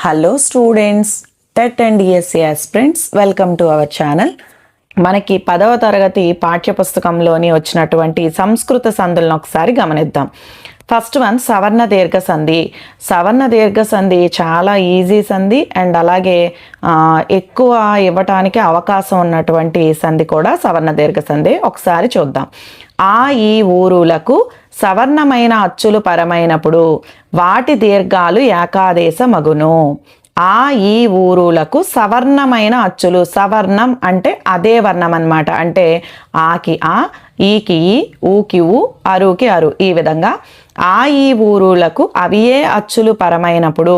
Hello students, TET and DSC aspirants, welcome to our channel. మనకి 10వ తరగతి పాఠ్యపుస్తకంలోని వచ్చినటువంటి సంస్కృత సంధులను ఒకసారి గమనిద్దాం. ఫస్ట్ వన్ సవర్ణ దీర్ఘ సంధి. సవర్ణ దీర్ఘ సంధి చాలా ఈజీ సంధి అండ్ అలాగే ఎక్కువ ఇవ్వటానికి అవకాశం ఉన్నటువంటి సంధి కూడా సవర్ణ దీర్ఘ సంధి. ఒకసారి చూద్దాం. ఆ ఈ ఊరులకు సవర్ణమైన అచ్చులు పరమైనప్పుడు వాటి దీర్ఘాలు ఏకాదేశ మగును. ఆ ఈ ఊరులకు సవర్ణమైన అచ్చులు, సవర్ణం అంటే అదే వర్ణం అన్నమాట. అంటే ఆకి ఆ, ఈకి ఈ, ఊకి ఊ, అరుకి అరు, ఈ విధంగా ఆ ఈ ఊరులకు అవియే అచ్చులు పరమైనప్పుడు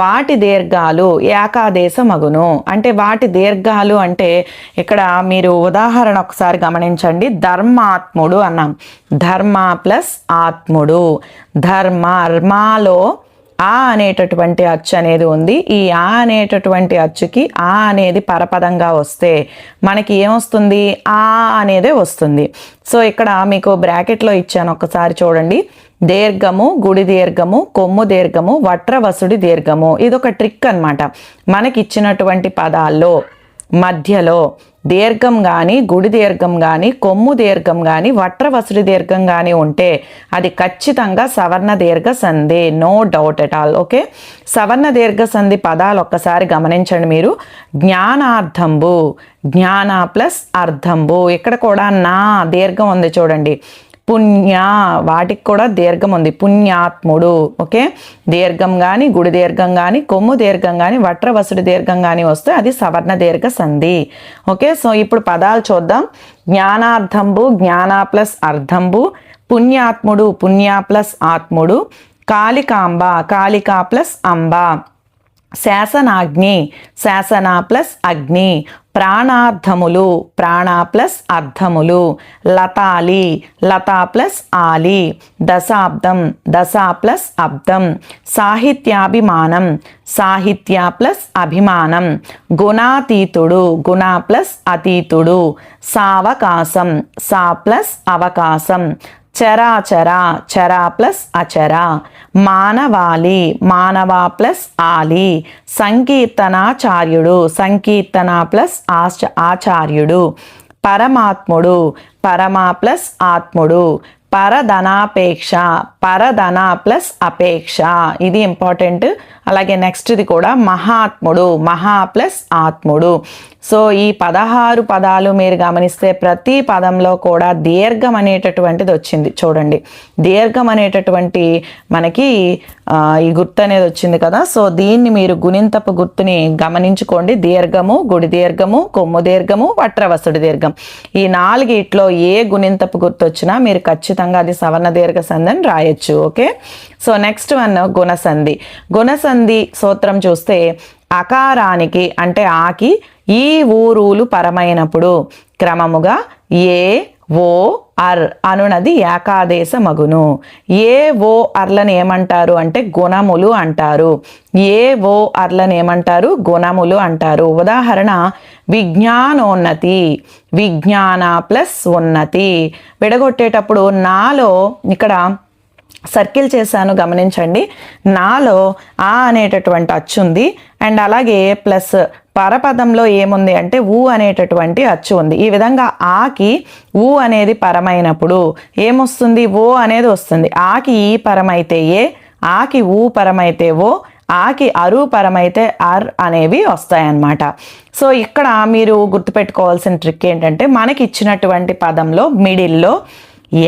వాటి దీర్ఘాలు ఏకాదేశ మగును. అంటే వాటి దీర్ఘాలు అంటే ఇక్కడ మీరు ఉదాహరణ ఒకసారి గమనించండి. ధర్మాత్ముడు అన్నాం. ధర్మ ప్లస్ ఆత్ముడు. ధర్మాలో ఆ అనేటటువంటి అచ్చు అనేది ఉంది. ఈ ఆ అనేటటువంటి అచ్చుకి ఆ అనేది పరపదంగా వస్తే మనకి ఏమొస్తుంది? ఆ అనేదే వస్తుంది. సో ఇక్కడ మీకు బ్రాకెట్లో ఇచ్చాను, ఒకసారి చూడండి. దీర్ఘము, గుడి దీర్ఘము, కొమ్ము దీర్ఘము, వట్రవసుడి దీర్ఘము. ఇదొక ట్రిక్ అన్నమాట. మనకి ఇచ్చినటువంటి పదాల్లో మధ్యలో దీర్ఘం కానీ, గుడి దీర్ఘం కానీ, కొమ్ము దీర్ఘం కానీ, వట్రవసుడి దీర్ఘం కానీ ఉంటే అది ఖచ్చితంగా సవర్ణ దీర్ఘ సంధి, no doubt at all. Okay, సవర్ణ దీర్ఘ సంధి పదాలు ఒక్కసారి గమనించండి మీరు. జ్ఞానార్థంబు, జ్ఞాన ప్లస్ అర్థంబు. ఇక్కడ కూడా నా దీర్ఘం ఉంది చూడండి. పుణ్య, వాటికి కూడా దీర్ఘం ఉంది. పుణ్యాత్ముడు. ఓకే, దీర్ఘం కానీ, గుడి దీర్ఘం కానీ, కొమ్ము దీర్ఘం కానీ, వట్రవసుడి దీర్ఘం కానీ వస్తే అది సవర్ణ దీర్ఘ సంధి. ఓకే, సో ఇప్పుడు పదాలు చూద్దాం. జ్ఞానార్థంబు, జ్ఞాన ప్లస్ అర్థంబు. పుణ్యాత్ముడు, పుణ్య ప్లస్ ఆత్ముడు. కాళికాంబ, కాళికా ప్లస్ అంబ. శాసనాగ్ని, శాసన ప్లస్ అగ్ని. ప్రాణార్థములు, ప్రాణ ప్లస్ అర్థములు. లతాలి, లత ప్లస్ ఆలి. దశాబ్దం, దశ ప్లస్ అబ్దం. సాహిత్యాభిమానం, సాహిత్య ప్లస్ అభిమానం. గుణాతీతుడు, గుణ ప్లస్ అతీతుడు. సావకాశం, సా ప్లస్ అవకాశం. చరాచర, చర ప్లస్ అచర. మానవాళి, మానవ ప్లస్ ఆలి. సంకీర్తనాచార్యుడు, సంకీర్తన ప్లస్ ఆచార్యుడు. పరమాత్ముడు, పరమ ప్లస్ ఆత్ముడు. పరధనాపేక్ష, పరధన ప్లస్ అపేక్ష. ఇది ఇంపార్టెంట్. అలాగే నెక్స్ట్ది కూడా మహాత్ముడు, మహా ప్లస్ ఆత్ముడు. సో ఈ 16 పదాలు మీరు గమనిస్తే ప్రతి పదంలో కూడా దీర్ఘం అనేటటువంటిది వచ్చింది చూడండి. దీర్ఘం అనేటటువంటి మనకి ఈ గుర్తు అనేది వచ్చింది కదా. సో దీన్ని మీరు గుణింతపు గుర్తుని గమనించుకోండి. దీర్ఘము, గుడి దీర్ఘము, కొమ్ము దీర్ఘము, వట్రవసుడి దీర్ఘం. ఈ 4 ఏ గుణింతపు గుర్తు వచ్చినా మీరు ఖచ్చితంగా అది సవర్ణ దీర్ఘ సంధి అని రాయొచ్చు. ఓకే, సో నెక్స్ట్ వన్ గుణసంధి. గుణసంధి సూత్రం చూస్తే అకారానికి అంటే ఆకి ఈ ఊరులు పరమైనప్పుడు క్రమముగా ఏ ఓ అర్ అనునది ఏకాదేశ మగును. ఏ ఓ అర్లను ఏమంటారు అంటే గుణములు అంటారు. ఏ ఓ అర్లను ఏమంటారు? గుణములు అంటారు. ఉదాహరణ విజ్ఞానోన్నతి, విజ్ఞాన ప్లస్ ఉన్నతి. విడగొట్టేటప్పుడు నాలో ఇక్కడ సర్కిల్ చేశాను గమనించండి. నాలో ఆ అనేటటువంటి అచ్చు ఉంది అండ్ అలాగే ప్లస్ పరపదంలో ఏముంది అంటే ఊ అనేటటువంటి అచ్చు ఉంది. ఈ విధంగా ఆకి ఊ అనేది పరమైనప్పుడు ఏమొస్తుంది? ఓ అనేది వస్తుంది. ఆకి ఈ పరమైతే ఏ, ఆకి ఊ పరమైతే ఓ, ఆకి అరు పరమైతే అర్ అనేవి వస్తాయన్నమాట. సో ఇక్కడ మీరు గుర్తుపెట్టుకోవాల్సిన ట్రిక్ ఏంటంటే మనకి ఇచ్చినటువంటి పదంలో మిడిల్లో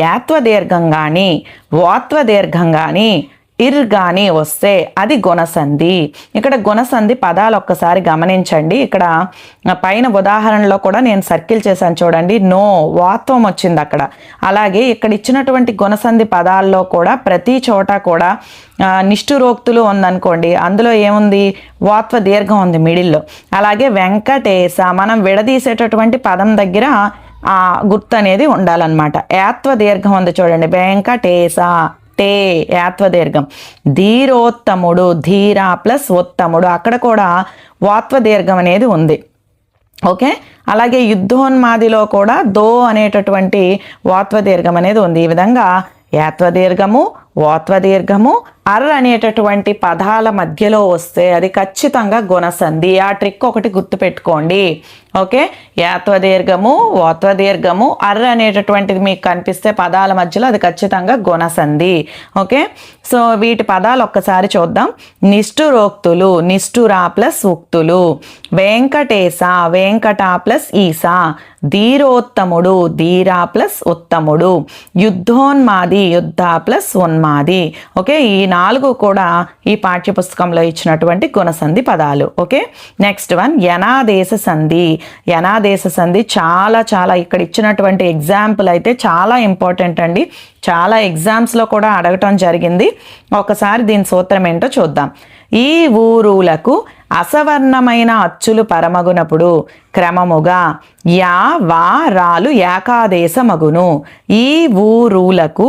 యాత్వ దీర్ఘం కానీ, వాత్వ దీర్ఘం కానీ, ఇర్ కానీ వస్తే అది గుణసంధి. ఇక్కడ గుణసంధి పదాలు ఒక్కసారి గమనించండి. ఇక్కడ పైన ఉదాహరణలో కూడా నేను సర్కిల్ చేశాను చూడండి. నో, వాత్వం వచ్చింది అక్కడ. అలాగే ఇక్కడ ఇచ్చినటువంటి గుణసంధి పదాల్లో కూడా ప్రతి చోట కూడా నిష్ఠురోక్తులు ఉందనుకోండి, అందులో ఏముంది? వాత్వ దీర్ఘం ఉంది మిడిల్లో. అలాగే వెంకటేశ, మనం విడదీసేటటువంటి పదం దగ్గర ఆ గుర్తు అనేది ఉండాలన్నమాట. యాత్వ దీర్ఘం ఉంది చూడండి. వెంకటేశ, టే యాత్వ దీర్ఘం. ధీరోత్తముడు, ధీర ప్లస్ ఉత్తముడు, అక్కడ కూడా వాత్వ దీర్ఘం అనేది ఉంది. ఓకే, అలాగే యుద్ధోన్మాదిలో కూడా దో అనేటటువంటి వాత్వ దీర్ఘం అనేది ఉంది. ఈ విధంగా యాత్వ దీర్ఘము, వాత్వ దీర్ఘము, అర్ అనేటటువంటి పదాల మధ్యలో వస్తే అది ఖచ్చితంగా గుణసంధి. ఆ ట్రిక్ ఒకటి గుర్తుపెట్టుకోండి. ఓకే, యాత్వదీర్ఘము, ఓత్వదీర్ఘము, అర్ అనేటటువంటిది మీకు కనిపిస్తే పదాల మధ్యలో అది ఖచ్చితంగా గుణసంధి. ఓకే, సో వీటి పదాలు ఒక్కసారి చూద్దాం. నిష్ఠురోక్తులు, నిష్ఠురా ప్లస్ ఉక్తులు. వెంకటేశ, వెంకట ప్లస్ ఈసా. ధీరోత్తముడు, ధీరా ప్లస్ ఉత్తముడు. యుద్ధోన్మాది, యుద్ధ ప్లస్ ఉన్మాది. ఓకే, ఈ 4 కూడా ఈ పాఠ్యపుస్తకంలో ఇచ్చినటువంటి గుణసంధి పదాలు. ఓకే, నెక్స్ట్ వన్ యనాదేశ సంధి. యనాదేశ సంధి చాలా చాలా ఇక్కడ ఇచ్చినటువంటి ఎగ్జాంపుల్ అయితే చాలా ఇంపార్టెంట్ అండి. చాలా ఎగ్జామ్స్లో కూడా అడగటం జరిగింది. ఒకసారి దీని సూత్రం ఏంటో చూద్దాం. ఈ ఊరులకు అసవర్ణమైన అచ్చులు పరమగునప్పుడు క్రమముగా యా వా రాలు ఏకాదేశమగును. ఈ ఊరులకు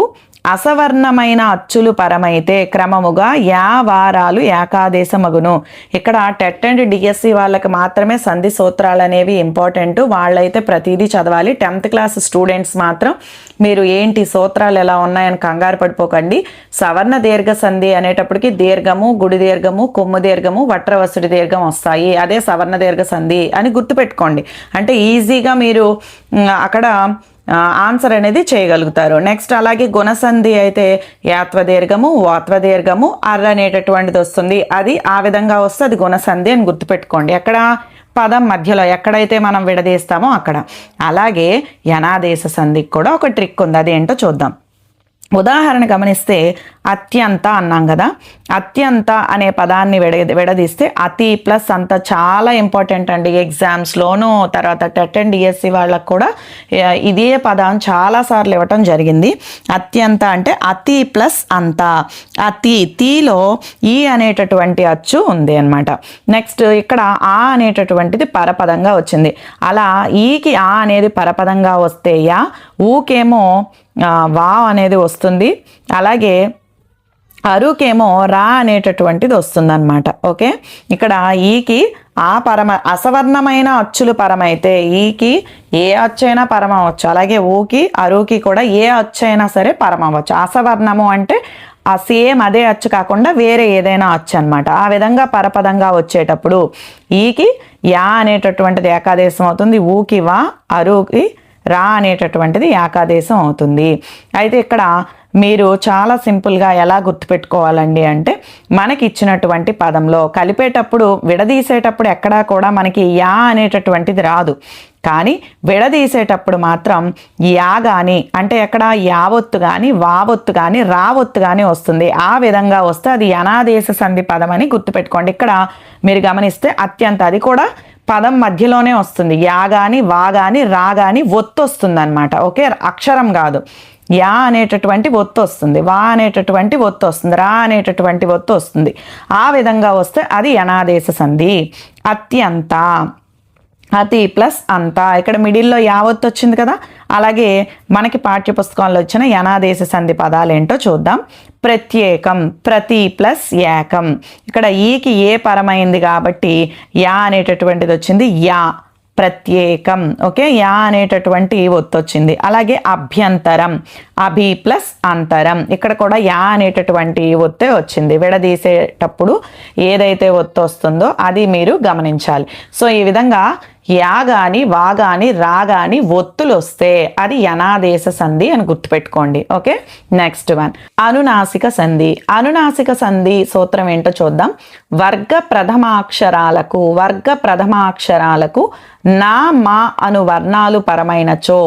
అసవర్ణమైన అచ్చులు పరమైతే క్రమముగా యా వారాలు ఏకాదేశమగును. ఇక్కడ టెట్ అండ్ డిఎస్సి వాళ్ళకి మాత్రమే సంధి సూత్రాలు అనేవి ఇంపార్టెంట్. వాళ్ళైతే ప్రతిదీ చదవాలి. 10th క్లాస్ స్టూడెంట్స్ మాత్రం మీరు ఏంటి సూత్రాలు ఎలా ఉన్నాయని కంగారు పడిపోకండి. సవర్ణ దీర్ఘ సంధి అనేటప్పటికి దీర్ఘము, గుడి దీర్ఘము, కొమ్ము దీర్ఘము, వట్రవసుడి దీర్ఘం వస్తాయి. అదే సవర్ణ దీర్ఘ సంధి అని గుర్తుపెట్టుకోండి. అంటే ఈజీగా మీరు అక్కడ ఆన్సర్ అనేది చేయగలుగుతారు. నెక్స్ట్ అలాగే గుణసంధి అయితే యాత్వదీర్ఘము, ఓత్వదీర్ఘము, అర్ అనేటటువంటిది వస్తుంది. అది ఆ విధంగా వస్తే అది గుణసంధి అని గుర్తుపెట్టుకోండి. ఎక్కడ పదం మధ్యలో ఎక్కడైతే మనం విడదీస్తామో అక్కడ. అలాగే యనాదేశ సంధికి కూడా ఒక ట్రిక్ ఉంది. అదేంటో చూద్దాం. ఉదాహరణ గమనిస్తే అత్యంత అన్నాం కదా. అత్యంత అనే పదాన్ని విడదీస్తే అతి ప్లస్ అంత చాలా ఇంపార్టెంట్ అండి. ఎగ్జామ్స్లోనూ తర్వాత టెట్ అండ్ డిఎస్సి వాళ్ళకు కూడా ఇదే పదం చాలాసార్లు ఇవ్వటం జరిగింది. అత్యంత అంటే అతి ప్లస్ అంత. అతి, తీలో ఈ అనేటటువంటి అచ్చు ఉంది అనమాట. నెక్స్ట్ ఇక్కడ ఆ అనేటటువంటిది పరపదంగా వచ్చింది. అలా ఈకి ఆ అనేది పరపదంగా వస్తే యా, ఊకేమో వా అనేది వస్తుంది. అలాగే అరుకేమో రా అనేటటువంటిది వస్తుందన్నమాట. ఓకే, ఇక్కడ ఈకి ఆ అసవర్ణమైన అచ్చులు పరమైతే ఈకి ఏ అచ్చైనా పరమవచ్చు. అలాగే ఊకి అరుకి కూడా ఏ అచ్చైనా సరే పరమవచ్చు. అసవర్ణము అంటే ఆ సేమ్ అదే అచ్చు కాకుండా వేరే ఏదైనా అచ్చు అనమాట. ఆ విధంగా పరపదంగా వచ్చేటప్పుడు ఈకి యా అనేటటువంటిది ఏకాదేశం అవుతుంది. ఊకి వా, అరుకి రా అనేటటువంటిది ఏకాదేశం అవుతుంది. అయితే ఇక్కడ మీరు చాలా సింపుల్గా ఎలా గుర్తుపెట్టుకోవాలండి అంటే మనకి ఇచ్చినటువంటి పదంలో కలిపేటప్పుడు విడదీసేటప్పుడు ఎక్కడా కూడా మనకి యా అనేటటువంటిది రాదు. కానీ విడదీసేటప్పుడు మాత్రం యా కానీ అంటే ఎక్కడ యావొత్తు కానీ వావొత్తు కానీ రావొత్తు కానీ వస్తుంది. ఆ విధంగా వస్తే అది యనాదేశ సంధి పదం అని గుర్తుపెట్టుకోండి. ఇక్కడ మీరు గమనిస్తే అత్యంత, అది కూడా పదం మధ్యలోనే వస్తుంది. యా కానీ వా కానీ రా కానీ ఒత్తు వస్తుంది అనమాట. ఓకే, అక్షరం కాదు. యా అనేటటువంటి ఒత్తు వస్తుంది, వా అనేటటువంటి ఒత్తు వస్తుంది, రా అనేటటువంటి ఒత్తు వస్తుంది. ఆ విధంగా వస్తే అది యనాదేశ సంధి. అత్యంత, అతి ప్లస్ అంత, ఇక్కడ మిడిల్లో యావత్తు వచ్చింది కదా. అలాగే మనకి పాఠ్యపుస్తకంలో వచ్చిన యనాదేశ సంధి పదాలు ఏంటో చూద్దాం. ప్రత్యేకం, ప్రతి ప్లస్ ఏకం. ఇక్కడ ఈకి ఏ పరమైంది కాబట్టి యా అనేటటువంటిది వచ్చింది. యా ప్రత్యేకం. ఓకే, యా అనేటటువంటి ఒత్తు వచ్చింది. అలాగే అభ్యంతరం, అభి ప్లస్ అంతరం. ఇక్కడ కూడా యా అనేటటువంటి ఒత్తే వచ్చింది. విడదీసేటప్పుడు ఏదైతే ఒత్తు వస్తుందో అది మీరు గమనించాలి. సో ఈ విధంగా యా గాని వా గాని రా గాని ఒత్తులు వస్తే అది యనాదేశ సంధి అని గుర్తుపెట్టుకోండి. ఓకే, నెక్స్ట్ వన్ అనునాసిక సంధి. అనునాసిక సంధి సూత్రం ఏంటో చూద్దాం. వర్గ ప్రథమాక్షరాలకు నా మా అను వర్ణాలు పరమైనచో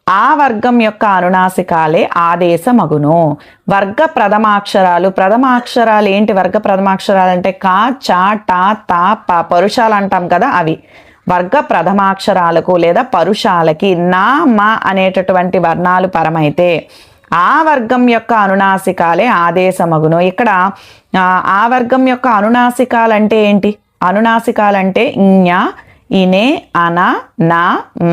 ఆ వర్గం యొక్క అనునాసికాలే ఆదేశమగును. వర్గ ప్రథమాక్షరాలు ఏంటి? వర్గ ప్రథమాక్షరాలు అంటే కా, చా, టా, తా, ప, పరుషాలు అంటాం కదా అవి. వర్గ ప్రథమాక్షరాలకు లేదా పరుషాలకి నా మా అనేటటువంటి వర్ణాలు పరమైతే ఆ వర్గం యొక్క అనునాసికాలే ఆదేశమగును. ఇక్కడ ఆ వర్గం యొక్క అనునాసికాలంటే ఏంటి? అనునాసికాలంటే ఞ, ఇనే, అన, నా,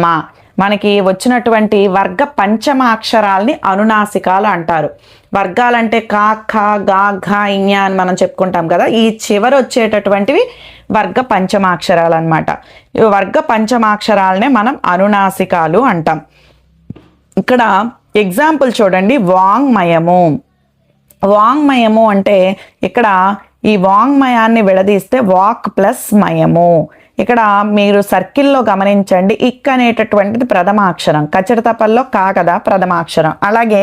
మా. మనకి వచ్చినటువంటి వర్గ పంచమాక్షరాల్ని అనునాసికాలు అంటారు. వర్గాలంటే కా, ఖ, గా, ఘ, ఇఞ అని మనం చెప్పుకుంటాం కదా. ఈ చివరి వచ్చేటటువంటివి వర్గ పంచమాక్షరాలు అనమాట. ఈ వర్గ పంచమాక్షరాలనే మనం అనునాసికాలు అంటాం. ఇక్కడ ఎగ్జాంపుల్ చూడండి. వాంగ్మయము, వాంగ్మయము అంటే ఇక్కడ ఈ వాంగ్మయాన్ని విడదీస్తే వాక్ ప్లస్ మయము. ఇక్కడ మీరు సర్కిల్లో గమనించండి, ఇక్ అనేటటువంటిది ప్రథమాక్షరం, కచ్చటతపల్లో కా కదా ప్రథమాక్షరం. అలాగే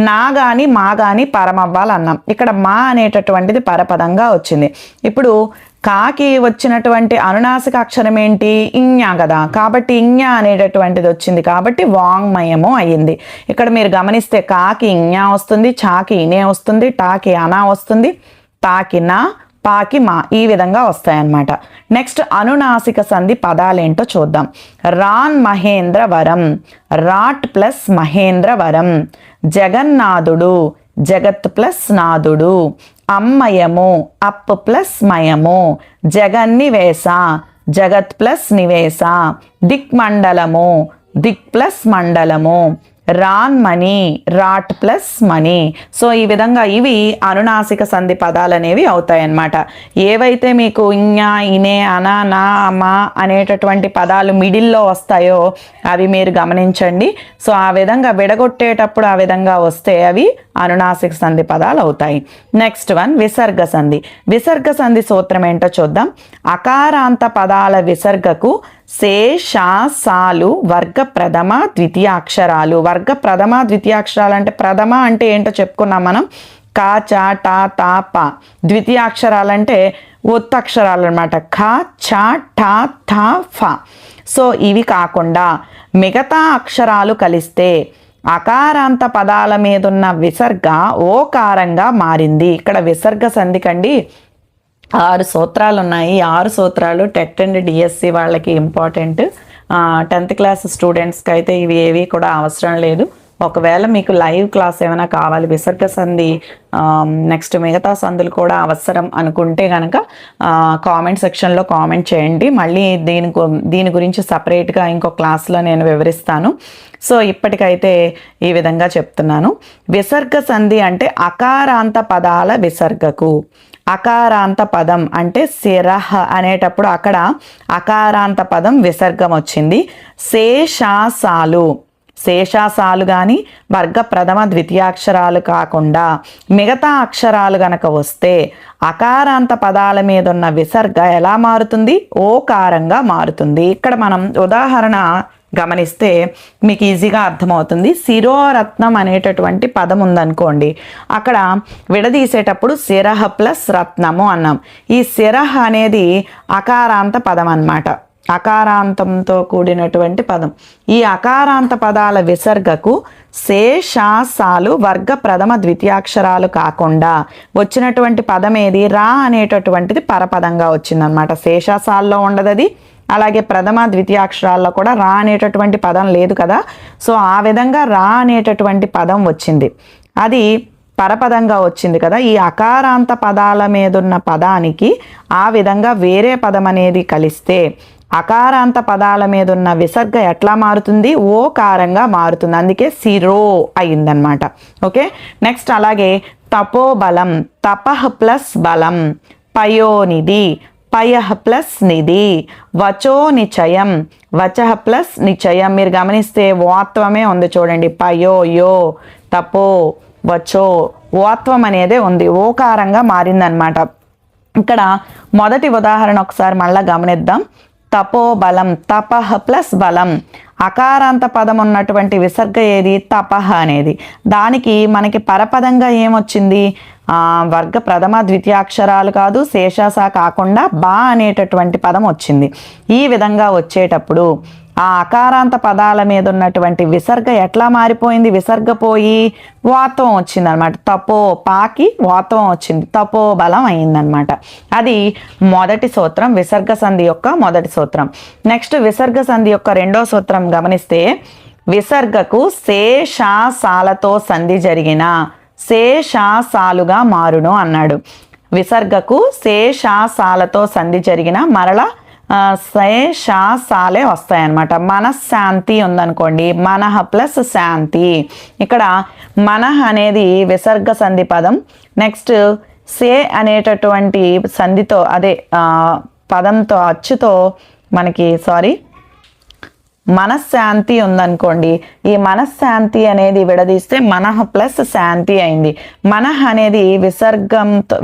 నా గాని మా గాని పరమవ్వాలన్నాం. ఇక్కడ మా అనేటటువంటిది పరపదంగా వచ్చింది. ఇప్పుడు కాకి వచ్చినటువంటి అనునాసిక అక్షరం ఏంటి? ఇంజ్ఞ కదా, కాబట్టి ఇంజ్ఞ అనేటటువంటిది వచ్చింది కాబట్టి వాంగ్మయము అయ్యింది. ఇక్కడ మీరు గమనిస్తే కాకి ఇంజ్ఞ వస్తుంది, చాకి ఇనే వస్తుంది, టాకి అనా వస్తుంది, తాకి నా, పాకి మా, ఈ విధంగా వస్తాయన్నమాట. నెక్స్ట్ అనునాసిక సంధి పదాలేంటో చూద్దాం. రాన్ మహేంద్రవరం, రాట్ ప్లస్ మహేంద్రవరం. జగన్నాథుడు, జగత్ ప్లస్ నాథుడు. అమ్మయము, అప్ ప్లస్ మయము. జగన్నివేశ, జగత్ ప్లస్ నివేశ. దిక్మండలము, దిక్ ప్లస్ మండలము. రాన్మణి, రాట్ ప్లస్ మణి. సో ఈ విధంగా ఇవి అనునాసిక సంధి పదాలు అనేవి అవుతాయన్నమాట. ఏవైతే మీకు ఇంజ్ఞ, ఇనే, అన, నా, మా అనేటటువంటి పదాలు మిడిల్లో వస్తాయో అవి మీరు గమనించండి. సో ఆ విధంగా విడగొట్టేటప్పుడు ఆ విధంగా వస్తే అవి అనునాసిక సంధి పదాలు అవుతాయి. నెక్స్ట్ వన్ విసర్గ సంధి. విసర్గ సంధి సూత్రం ఏంటో చూద్దాం. అకారాంత పదాల విసర్గకు శేషాసాలు వర్గ ప్రథమ ద్వితీయ అక్షరాలు. వర్గ ప్రథమ ద్వితీయ అక్షరాలు అంటే ప్రథమ అంటే ఏంటో చెప్పుకున్నాం మనం, కా, చ, ట, త, ప. ద్వితీయ అక్షరాలు అంటే ఒత్తక్షరాలు అనమాట, ఖ, చ, ఠ, థ, ఫ. సో ఇవి కాకుండా మిగతా అక్షరాలు కలిస్తే అకారాంత పదాల మీదున్న విసర్గ ఓకారంగా మారింది. ఇక్కడ విసర్గ సంధికండి 6 సూత్రాలు ఉన్నాయి. 6 సూత్రాలు టెట్ అండ్ డిఎస్సి వాళ్ళకి ఇంపార్టెంట్. 10th క్లాస్ స్టూడెంట్స్కి అయితే ఇవి ఏవి కూడా అవసరం లేదు. ఒకవేళ మీకు లైవ్ క్లాస్ ఏమైనా కావాలి, విసర్గ సంధి నెక్స్ట్ మిగతా సంధులు కూడా అవసరం అనుకుంటే కనుక కామెంట్ సెక్షన్లో కామెంట్ చేయండి. మళ్ళీ దీని గురించి సపరేట్గా ఇంకో క్లాస్లో నేను వివరిస్తాను. సో ఇప్పటికైతే ఈ విధంగా చెప్తున్నాను. విసర్గ సంధి అంటే అకారాంత పదాల విసర్గకు. అకారాంత పదం అంటే శిరహ అనేటప్పుడు అక్కడ అకారాంత పదం విసర్గం వచ్చింది. శేషాసాలు, శేషాసాలు కానీ వర్గ ప్రథమ ద్వితీయాక్షరాలు కాకుండా మిగతా అక్షరాలు గనక వస్తే అకారాంత పదాల మీద ఉన్న విసర్గ ఎలా మారుతుంది? ఓకారంగా మారుతుంది. ఇక్కడ మనం ఉదాహరణ గమనిస్తే మీకు ఈజీగా అర్థమవుతుంది. శిరోరత్నం అనేటటువంటి పదం ఉందనుకోండి, అక్కడ విడదీసేటప్పుడు శిరహ ప్లస్ రత్నము అన్నాం. ఈ శిరహ అనేది అకారాంత పదం అన్నమాట, అకారాంతంతో కూడినటువంటి పదం. ఈ అకారాంత పదాల విసర్గకు శేషాసాలు వర్గ ప్రథమ ద్వితీయాక్షరాలు కాకుండా వచ్చినటువంటి పదం ఏది? రా అనేటటువంటిది పరపదంగా వచ్చిందనమాట. శేషాసాల్లో ఉండదు అది. అలాగే ప్రథమ ద్వితీయాక్షరాల్లో కూడా రా అనేటటువంటి పదం లేదు కదా. సో ఆ విధంగా రా అనేటటువంటి పదం వచ్చింది, అది పరపదంగా వచ్చింది కదా. ఈ అకారాంత పదాల మీదున్న పదానికి ఆ విధంగా వేరే పదం అనేది కలిస్తే అకారాంత పదాల మీద ఉన్న విసర్గ ఎట్లా మారుతుంది? ఓకారంగా మారుతుంది. అందుకే శిరో అయిందనమాట. ఓకే, నెక్స్ట్ అలాగే తపోబలం, తపః ప్లస్ బలం. పయోనిధి, పయః ప్లస్ నిధి. వచో నిచయం, వచః ప్లస్ నిచయం. మీరు గమనిస్తే ఓత్వమే ఉంది చూడండి, పయో యో తపో వచో, ఓత్వం అనేదే ఉంది, ఓకారంగా మారిందనమాట. ఇక్కడ మొదటి ఉదాహరణ ఒకసారి మళ్ళీ గమనిద్దాం. తపోబలం, తపః ప్లస్ బలం. అకారాంత పదం ఉన్నటువంటి విసర్గ ఏది? తపః అనేది. దానికి మనకి పరపదంగా ఏమొచ్చింది? వర్గ ప్రథమ ద్వితీయాక్షరాలు కాదు, శేషాస కాకుండా బా అనేటటువంటి పదం వచ్చింది. ఈ విధంగా వచ్చేటప్పుడు ఆ అకారాంత పదాల మీద ఉన్నటువంటి విసర్గ ఎట్లా మారిపోయింది? విసర్గ పోయి వాత్వం వచ్చింది అనమాట. తపో పాకి వాత్వం వచ్చింది, తపో బలం అయిందనమాట. అది మొదటి సూత్రం, విసర్గ సంధి యొక్క మొదటి సూత్రం. నెక్స్ట్ విసర్గ సంధి యొక్క రెండో సూత్రం గమనిస్తే, విసర్గకు శేషాసాలతో సంధి జరిగిన శేషాసాలుగా మారును అన్నాడు. విసర్గకు శేషాసాలతో సంధి జరిగిన మరలా శేషాసాలే వస్తాయన్నమాట. మనశ్శాంతి ఉందనుకోండి, మనః ప్లస్ శాంతి. ఇక్కడ మనః అనేది విసర్గ సంధి పదం. నెక్స్ట్ సే అనేటటువంటి సంధితో, అదే పదంతో, అచ్చుతో మనకి మనశ్శాంతి ఉందనుకోండి, ఈ మనశ్శాంతి అనేది విడదీస్తే మనః ప్లస్ శాంతి అయింది. మనః అనేది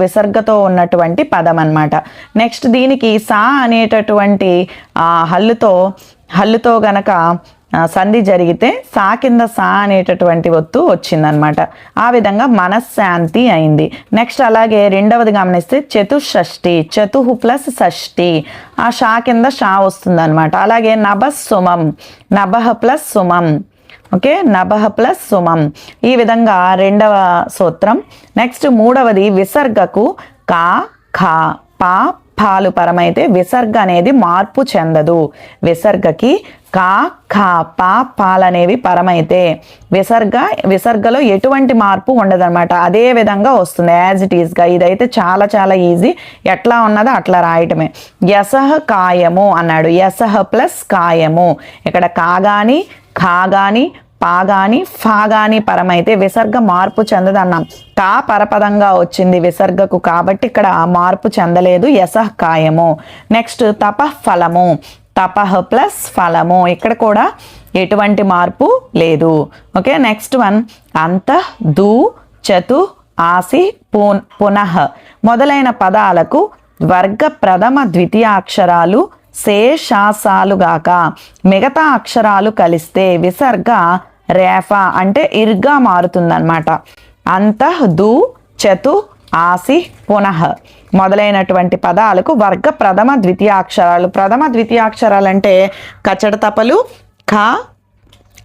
విసర్గతో ఉన్నటువంటి పదం అన్నమాట. నెక్స్ట్ దీనికి సా అనేటటువంటి హల్లుతో గనక సంధి జరిగితే సా కింద సా అనేటటువంటి ఒత్తు వచ్చిందనమాట. ఆ విధంగా మనశ్శాంతి అయింది. నెక్స్ట్ అలాగే రెండవది గమనిస్తే చతుషష్ఠి, చతుహు ప్లస్ షష్ఠి, ఆ షా కింద షా వస్తుందన్నమాట. అలాగే నభస్సుమం, నభః ప్లస్ సుమం, ఓకే, నభః ప్లస్ సుమం. ఈ విధంగా రెండవ సూత్రం. నెక్స్ట్ మూడవది విసర్గకు కా ఖా పా పాలు పరమైతే విసర్గ అనేది మార్పు చెందదు. విసర్గకి కా ఖా పా పాలు అనేవి పరమైతే విసర్గలో ఎటువంటి మార్పు ఉండదన్నమాట. అదే విధంగా వస్తుంది యాజ్ ఇట్ ఈస్గా. ఇదైతే చాలా చాలా ఈజీ, ఎట్లా ఉన్నదో అట్లా రాయటమే. యసహ కాయము అన్నాడు, యసహ ప్లస్ కాయము. ఇక్కడ కాగాని ఖాగాని పాగాని ఫాగాని పరమైతే విసర్గ మార్పు చెందదన్నాం. కా పరపదంగా వచ్చింది విసర్గకు, కాబట్టి ఇక్కడ మార్పు చెందలేదు, యసః కాయము. నెక్స్ట్ తపః ఫలము, తపః ప్లస్ ఫలము, ఇక్కడ కూడా ఎటువంటి మార్పు లేదు. ఓకే, నెక్స్ట్ వన్ అంతః దు చతు ఆసి పునః మొదలైన పదాలకు వర్గ ప్రథమ ద్వితీయ అక్షరాలు శేషాసాలుగాక మిగతా అక్షరాలు కలిస్తే విసర్గ రేఫ అంటే ఇర్గా మారుతుందన్నమాట. అంతః దు చతు ఆసి పునః మొదలైనటువంటి పదాలకు వర్గ ప్రథమ ద్వితీయాక్షరాలు. ప్రథమ ద్వితీయాక్షరాలు అంటే కచడ తపలు ఖ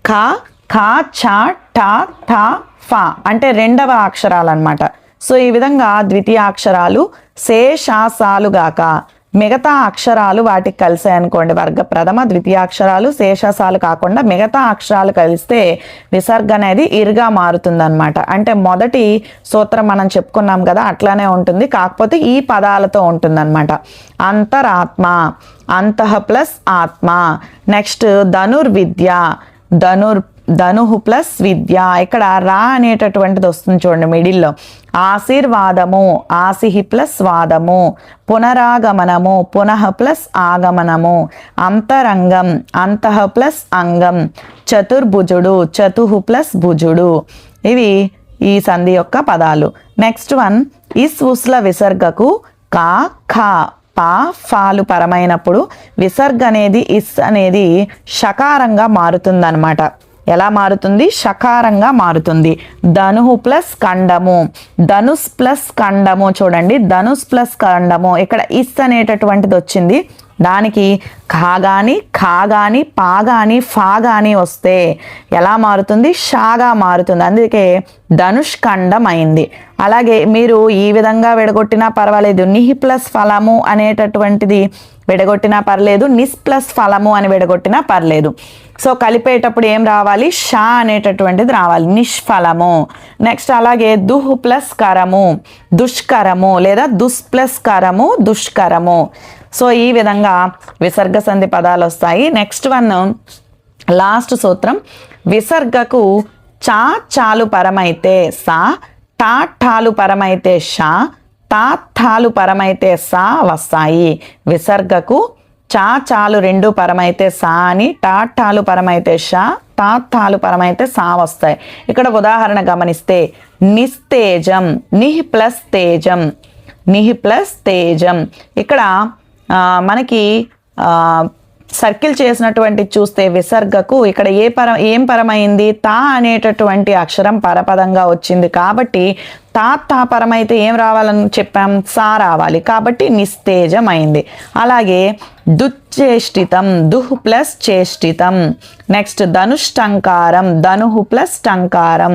ఖ ఖ ఛ ఠ థ ఫ అంటే రెండవ అక్షరాలు అన్నమాట. సో ఈ విధంగా ద్వితీయాక్షరాలు శేషాసాలుగాక మిగతా అక్షరాలు వాటికి కలిసాయి అనుకోండి, వర్గ ప్రథమ ద్వితీయాక్షరాలు శేషాసాలు కాకుండా మిగతా అక్షరాలు కలిస్తే విసర్గ అనేది ఇరుగా మారుతుందన్నమాట. అంటే మొదటి సూత్రం మనం చెప్పుకున్నాం కదా, అట్లానే ఉంటుంది, కాకపోతే ఈ పదాలతో ఉంటుందన్నమాట. అంతరాత్మ, అంతః ప్లస్ ఆత్మ. నెక్స్ట్ ధనుర్విద్య, ధనుహు ప్లస్ విద్య. ఇక్కడ రా అనేటటువంటిది వస్తుంది చూడండి మిడిల్లో. ఆశీర్వాదము, ఆసిహి ప్లస్ వాదము. పునరాగమనము, పునః ప్లస్ ఆగమనము. అంతరంగం, అంతః ప్లస్ అంగం. చతుర్భుజుడు, చతుహు ప్లస్ భుజుడు. ఇవి ఈ సంధి యొక్క పదాలు. నెక్స్ట్ వన్ ఇస్ ఉస్ల విసర్గకు కా ఖా పా ఫాలు పరమైనప్పుడు విసర్గ అనేది ఇస్ అనేది షకారంగా మారుతుందన్నమాట. ఎలా మారుతుంది? షకారంగా మారుతుంది. ధనుహు ప్లస్ ఖండము, ధనుస్ ప్లస్ ఖండము. చూడండి, ధనుస్ ప్లస్ ఖండము. ఇక్కడ ఇస్ అనేటటువంటిది వచ్చింది, దానికి ఖా గాని ఖా గాని పా గాని ఫా గాని వస్తే ఎలా మారుతుంది? షాగా మారుతుంది. అందుకే ధనుష్ఖండం అయింది. అలాగే మీరు ఈ విధంగా విడగొట్టినా పర్వాలేదు, నిహి ప్లస్ ఫలము అనేటటువంటిది విడగొట్టినా పర్లేదు, నిస్ ప్లస్ ఫలము అని విడగొట్టినా పర్లేదు. సో కలిపేటప్పుడు ఏం రావాలి? షా అనేటటువంటిది రావాలి, నిష్ఫలము. నెక్స్ట్ అలాగే దుహ్ ప్లస్ కరము, దుష్కరము, లేదా దుస్ ప్లస్ కరము, దుష్కరము. సో ఈ విధంగా విసర్గ సంధి పదాలు వస్తాయి. నెక్స్ట్ వన్ లాస్ట్ సూత్రం. విసర్గకు చా చాలు పరమైతే సా, టా ఠాలు పరమైతే షా, తా థాలు పరమైతే సా వస్తాయి. విసర్గకు చా చాలు రెండు పరమైతే సా అని, టా ఠాలు పరమైతే షా, తా థాలు పరమైతే సా వస్తాయి. ఇక్కడ ఉదాహరణ గమనిస్తే నిస్తేజం, నిహ్ ప్లస్ తేజం, నిహ్ ప్లస్ తేజం. ఇక్కడ మనకి సర్కిల్ చేసినటువంటి చూస్తే విసర్గకు ఇక్కడ ఏం పరమైంది? తా అనేటటువంటి అక్షరం పరపదంగా వచ్చింది, కాబట్టి తా పరమైతే ఏం రావాలని చెప్పాం? సా రావాలి, కాబట్టి నిస్తేజం అయింది. అలాగే దుశ్చేష్టితం, దుహ్ ప్లస్ చేష్టితం. నెక్స్ట్ ధనుష్టంకారం, ధనుహు ప్లస్ టంకారం.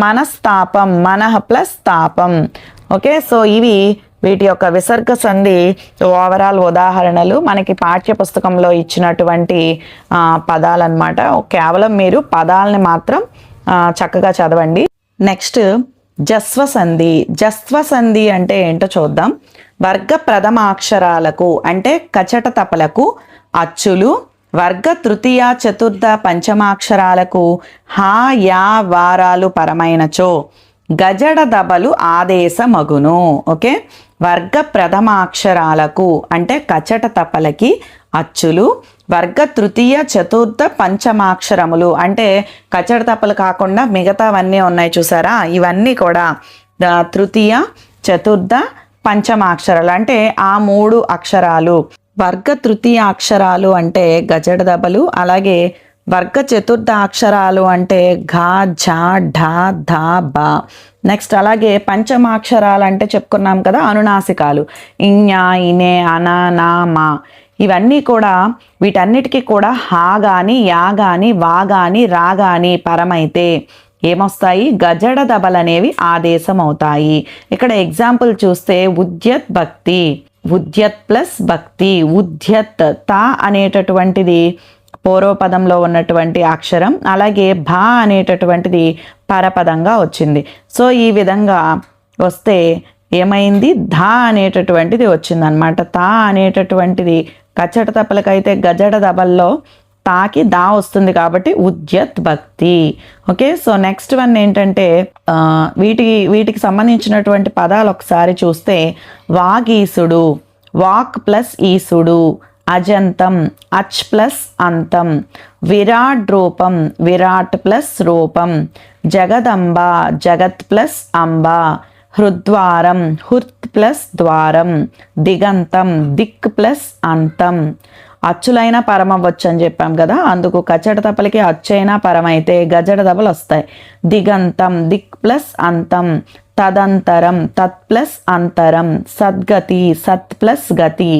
మనస్తాపం, మనః ప్లస్ తాపం. ఓకే, సో ఇవి వీటి యొక్క విసర్గ సంధి ఓవరాల్ ఉదాహరణలు మనకి పాఠ్య పుస్తకంలో ఇచ్చినటువంటి పదాలన్నమాట. కేవలం మీరు పదాలని మాత్రం చక్కగా చదవండి. నెక్స్ట్ జస్వ సంధి. జస్వ సంధి అంటే ఏంటో చూద్దాం. వర్గ ప్రథమాక్షరాలకు అంటే కచట తపలకు అచ్చులు, వర్గ తృతీయ చతుర్థ పంచమాక్షరాలకు హా యా వారాలు పరమైనచో గజడ దబలు ఆదేశమగును. ఓకే, వర్గ ప్రథమాక్షరాలకు అంటే కచట తపలకి అచ్చులు, వర్గ తృతీయ చతుర్థ పంచమాక్షరములు అంటే కచడ తప్పలు కాకుండా మిగతావన్నీ ఉన్నాయి చూసారా, ఇవన్నీ కూడా తృతీయ చతుర్థ పంచమాక్షరాలు అంటే ఆ 3 అక్షరాలు. వర్గ తృతీయ అక్షరాలు అంటే గజడ దబలు, అలాగే వర్గ చతుర్థ అక్షరాలు అంటే ఘ ఝ ఢ ధ బ. నెక్స్ట్ అలాగే పంచమాక్షరాలు అంటే చెప్పుకున్నాం కదా అనునాసికాలు, ఇఞ ఇనే అన నా మా. ఇవన్నీ కూడా వీటన్నిటికీ కూడా హా గాని యా గాని వా గాని రా గాని పరమైతే ఏమొస్తాయి, గజడ దబలనేవి ఆదేశం అవుతాయి. ఇక్కడ ఎగ్జాంపుల్ చూస్తే ఉద్యత్ భక్తి, ఉద్యత్ ప్లస్ భక్తి. ఉద్యత్ తా అనేటటువంటిది పూర్వపదంలో ఉన్నటువంటి అక్షరం, అలాగే భా అనేటటువంటిది పరపదంగా వచ్చింది. సో ఈ విధంగా వస్తే ఏమైంది, ధా అనేటటువంటిది వచ్చిందనమాట. తా అనేటటువంటిది కచ్చట తప్పలకైతే గజడ దబల్లో తాకి దా వస్తుంది కాబట్టి ఉద్యత్ భక్తి. ఓకే, సో నెక్స్ట్ వన్ ఏంటంటే వీటికి సంబంధించినటువంటి పదాలు ఒకసారి చూస్తే వాగీసుడు, వాక్ ప్లస్ ఈసుడు. అజంతం, అచ్ ప్లస్ అంతం. విరాట్ రూపం, విరాట్ ప్లస్ రూపం. జగదంబ, జగత్ ప్లస్ అంబ. హృద్వారం, హృత్ ప్లస్ ద్వారం. దిగంతం, దిక్ ప్లస్ అంతం. అచ్చులైన పరమవచ్చు అని చెప్పాం కదా, అందుకు కచ్చడ తప్పలకి అచ్చైనా పరమైతే గజడ దబలు వస్తాయి. దిగంతం, దిక్ ప్లస్ అంతం. తదంతరం, తత్ ప్లస్ అంతరం. సద్గతి, సత్ ప్లస్ గతి.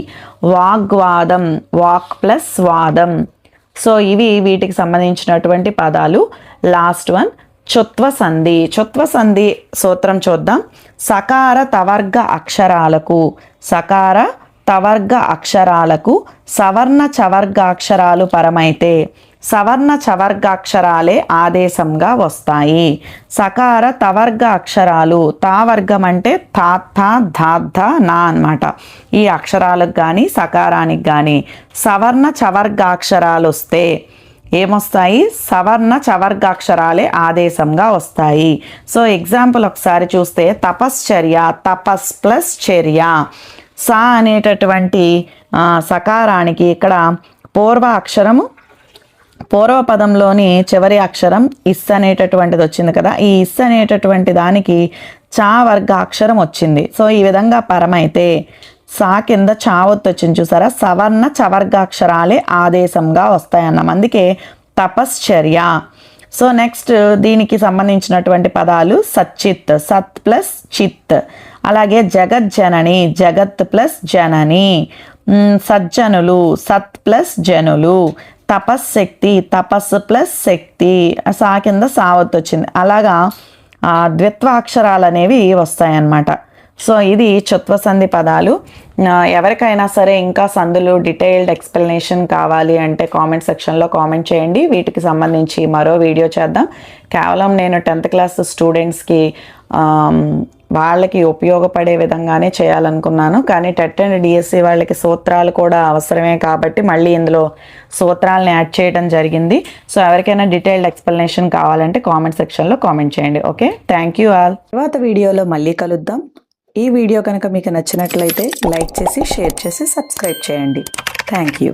వాగ్వాదం, వాక్ ప్లస్ వాదం. సో ఇవి వీటికి సంబంధించినటువంటి పదాలు. లాస్ట్ వన్ చుత్వ సంధి. చుత్వ సంధి సూత్రం చూద్దాం. సకార తవర్గ అక్షరాలకు, సకార తవర్గ అక్షరాలకు సవర్ణ చవర్గాక్షరాలు పరమైతే సవర్ణ చవర్గాక్షరాలే ఆదేశంగా వస్తాయి. సకార తవర్గ అక్షరాలు, తావర్గం అంటే తా థా ధా ధ నా అన్నమాట. ఈ అక్షరాలకు కానీ సకారానికి కానీ సవర్ణ చవర్గాక్షరాలు వస్తే ఏమొస్తాయి, సవర్ణ చవర్గాక్షరాలే ఆదేశంగా వస్తాయి. సో ఎగ్జాంపుల్ ఒకసారి చూస్తే తపశ్చర్య, తపస్ ప్లస్ చర్య. సా అనేటటువంటి సకారానికి ఇక్కడ పూర్వ అక్షరము, పూర్వపదంలోని చివరి అక్షరం ఇస్ అనేటటువంటిది వచ్చింది కదా, ఈ ఇస్ అనేటటువంటి దానికి చా వర్గ అక్షరం వచ్చింది. సో ఈ విధంగా పరమైతే సా కింద చావత్తు వచ్చింది చూసారా, సవర్ణ చవర్గాక్షరాలే ఆదేశంగా వస్తాయన్నాం, అందుకే తపశ్చర్య. సో నెక్స్ట్ దీనికి సంబంధించినటువంటి పదాలు సచ్చిత్, సత్ ప్లస్ చిత్. అలాగే జగజ్జనని, జగత్ ప్లస్ జనని. సజ్జనులు, సత్ ప్లస్ జనులు. తపశ్శక్తి, తపస్సు ప్లస్ శక్తి. సా కింద సావత్తు వచ్చింది. అలాగా ద్విత్వాక్షరాలు అనేవి వస్తాయన్నమాట. సో ఇది చుత్వ సంధి పదాలు. ఎవరికైనా సరే ఇంకా సందులు డీటెయిల్డ్ ఎక్స్ప్లెనేషన్ కావాలి అంటే కామెంట్ సెక్షన్లో కామెంట్ చేయండి. వీటికి సంబంధించి మరో వీడియో చేద్దాం. కేవలం నేను 10th క్లాస్ స్టూడెంట్స్కి వాళ్ళకి ఉపయోగపడే విధంగానే చేయాలనుకున్నాను, కానీ టెట్ అండ్ డిఎస్సి వాళ్ళకి సూత్రాలు కూడా అవసరమే కాబట్టి మళ్ళీ ఇందులో సూత్రాలను యాడ్ చేయడం జరిగింది. సో ఎవరికైనా డీటెయిల్డ్ ఎక్స్ప్లెనేషన్ కావాలంటే కామెంట్ సెక్షన్లో కామెంట్ చేయండి. Okay, thank you all. తర్వాత వీడియోలో మళ్ళీ కలుద్దాం. ఈ వీడియో కనుక మీకు నచ్చినట్లయితే లైక్ చేసి, షేర్ చేసి, సబ్స్క్రైబ్ చేయండి. Thank you.